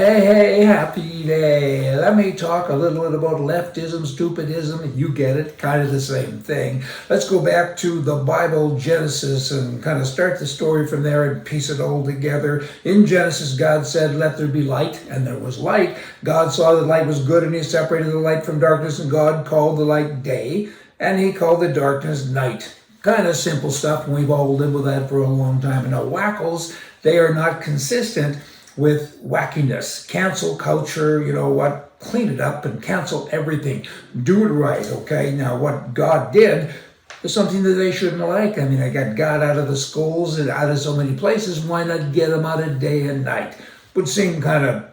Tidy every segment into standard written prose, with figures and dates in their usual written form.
Hey, happy day. Let me talk a little bit about leftism, stupidism. You get it, kind of the same thing. Let's go back to the Bible, Genesis, and kind of start the story from there and piece it all together. In Genesis, God said, let there be light, and there was light. God saw that light was good, and he separated the light from darkness, and God called the light day, and he called the darkness night. Kind of simple stuff, and we've all lived with that for a long time. And now wackles, they are not consistent with wackiness. Cancel culture, you know what, clean it up and cancel everything. Do it right, okay? Now what God did is something that they shouldn't like. I mean, I got God out of the schools and out of so many places. Why not get him out of day and night? Would seem kind of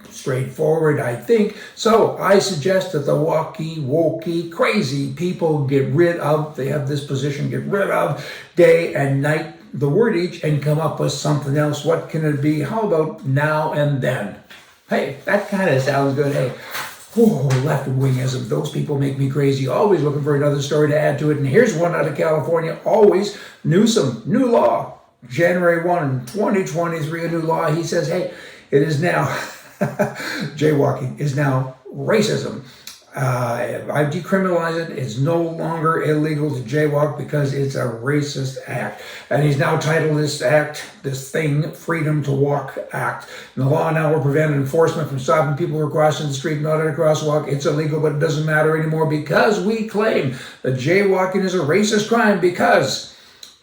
straightforward, I think. So I suggest that the wokey, crazy people get rid of, they have this position, get rid of day and night, the word each, and come up with something else. What can it be? How about now and then? Hey, that kind of sounds good. Hey, left-wingism, those people make me crazy. Always looking for another story to add to it. And here's one out of California, always. Newsom, new law, January 1, 2023, a new law. He says, hey, it is now, jaywalking is now racism. I decriminalize it. It's no longer illegal to jaywalk because it's a racist act. And he's now titled this act, this thing, Freedom to Walk Act. And the law now will prevent enforcement from stopping people who are crossing the street not at a crosswalk. It's illegal, but it doesn't matter anymore because we claim that jaywalking is a racist crime because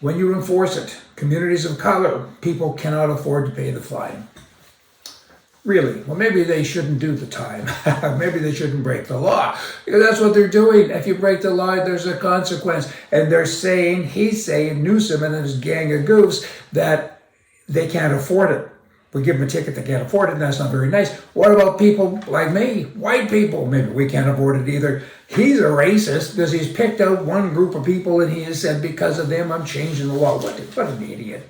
when you enforce it, communities of color, people cannot afford to pay the fine. Really? Well, maybe they shouldn't do the time. Maybe they shouldn't break the law. Because that's what they're doing. If you break the law, there's a consequence. And they're saying, he's saying, Newsom and his gang of goofs, that they can't afford it. We give them a ticket, they can't afford it, and that's not very nice. What about people like me, white people? Maybe we can't afford it either. He's a racist because he's picked out one group of people and he has said, because of them, I'm changing the law. What an idiot.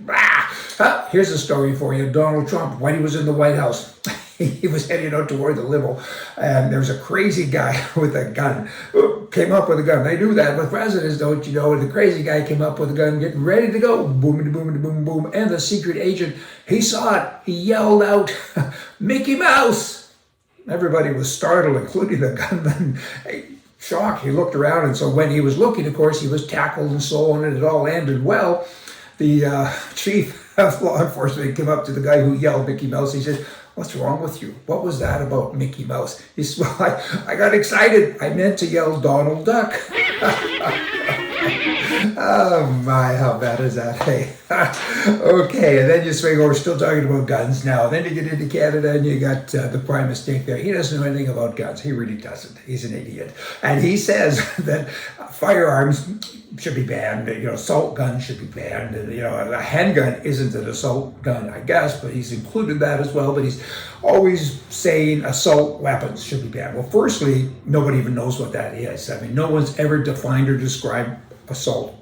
Here's a story for you. Donald Trump, when he was in the White House, he was heading out toward the limo, and there was a crazy guy with a gun. Came up with a gun. They do that with presidents, don't you know? And the crazy guy came up with a gun, getting ready to go. Boom, boom, boom, boom. And the secret agent, he saw it. He yelled out, Mickey Mouse. Everybody was startled, including the gunman. Shocked. He looked around, and so when he was looking, of course, he was tackled and so on, and it all ended well. The chief of law enforcement came up to the guy who yelled Mickey Mouse. He said, what's wrong with you? What was that about Mickey Mouse? He said, well, I got excited. I meant to yell Donald Duck. Oh my, how bad is that? Hey, okay, and then you swing over, still talking about guns now. Then you get into Canada and you got the prime mistake there. He doesn't know anything about guns. He really doesn't. He's an idiot. And he says that firearms should be banned, assault guns should be banned. And, a handgun isn't an assault gun, I guess, but he's included that as well. But he's always saying assault weapons should be banned. Well, firstly, nobody even knows what that is. I mean, no one's ever defined or described assault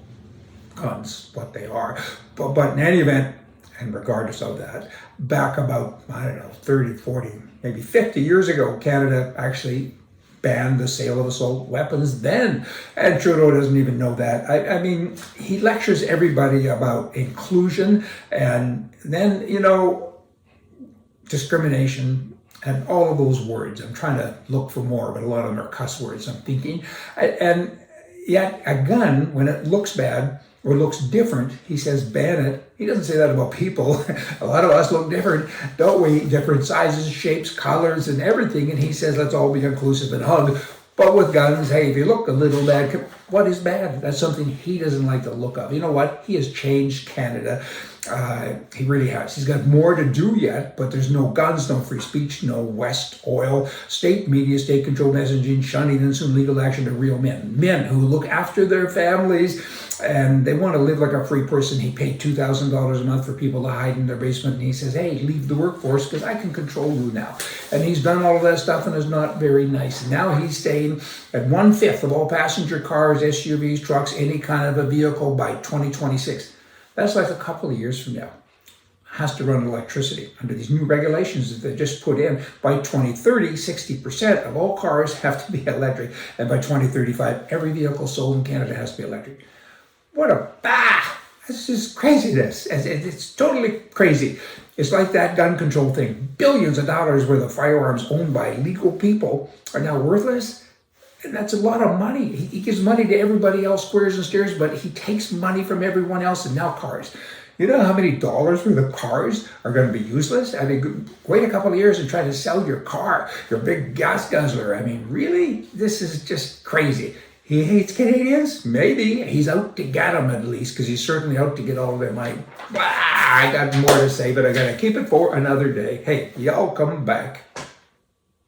guns, what they are. But in any event, and regardless of that, back about, 30, 40, maybe 50 years ago, Canada actually banned the sale of assault weapons then. And Trudeau doesn't even know that. I mean, he lectures everybody about inclusion and then, discrimination and all of those words. I'm trying to look for more, but a lot of them are cuss words, I'm thinking. And yet a gun, when it looks bad or looks different, he says ban it. He doesn't say that about people. A lot of us look different, don't we? Different sizes, shapes, colors, and everything. And he says let's all be inclusive and hug. But with guns, hey, if you look a little bad, what is bad? That's something he doesn't like the look of. You know what? He has changed Canada. He really has. He's got more to do yet, but there's no guns, no free speech, no West oil, state media, state-controlled messaging, shunning and soon legal action to real men. Men who look after their families and they want to live like a free person. He paid $2,000 a month for people to hide in their basement, and he says, hey, leave the workforce because I can control you now. And he's done all of that stuff and is not very nice. And now he's saying that 1/5 of all passenger cars, SUVs, trucks, any kind of a vehicle by 2026. That's like a couple of years from now. Has to run electricity under these new regulations that they just put in. By 2030, 60% of all cars have to be electric. And by 2035, every vehicle sold in Canada has to be electric. What a, That's just craziness. It's totally crazy. It's like that gun control thing. Billions of dollars worth of firearms owned by legal people are now worthless. And that's a lot of money. He gives money to everybody else, squares and stairs, but he takes money from everyone else. And now cars. You know how many dollars worth of cars are going to be useless? I mean, wait a couple of years and try to sell your car, your big gas guzzler. I mean, really? This is just crazy. He hates Canadians? Maybe. He's out to get them at least, because he's certainly out to get all of their money. I got more to say, but I got to keep it for another day. Hey, y'all come back.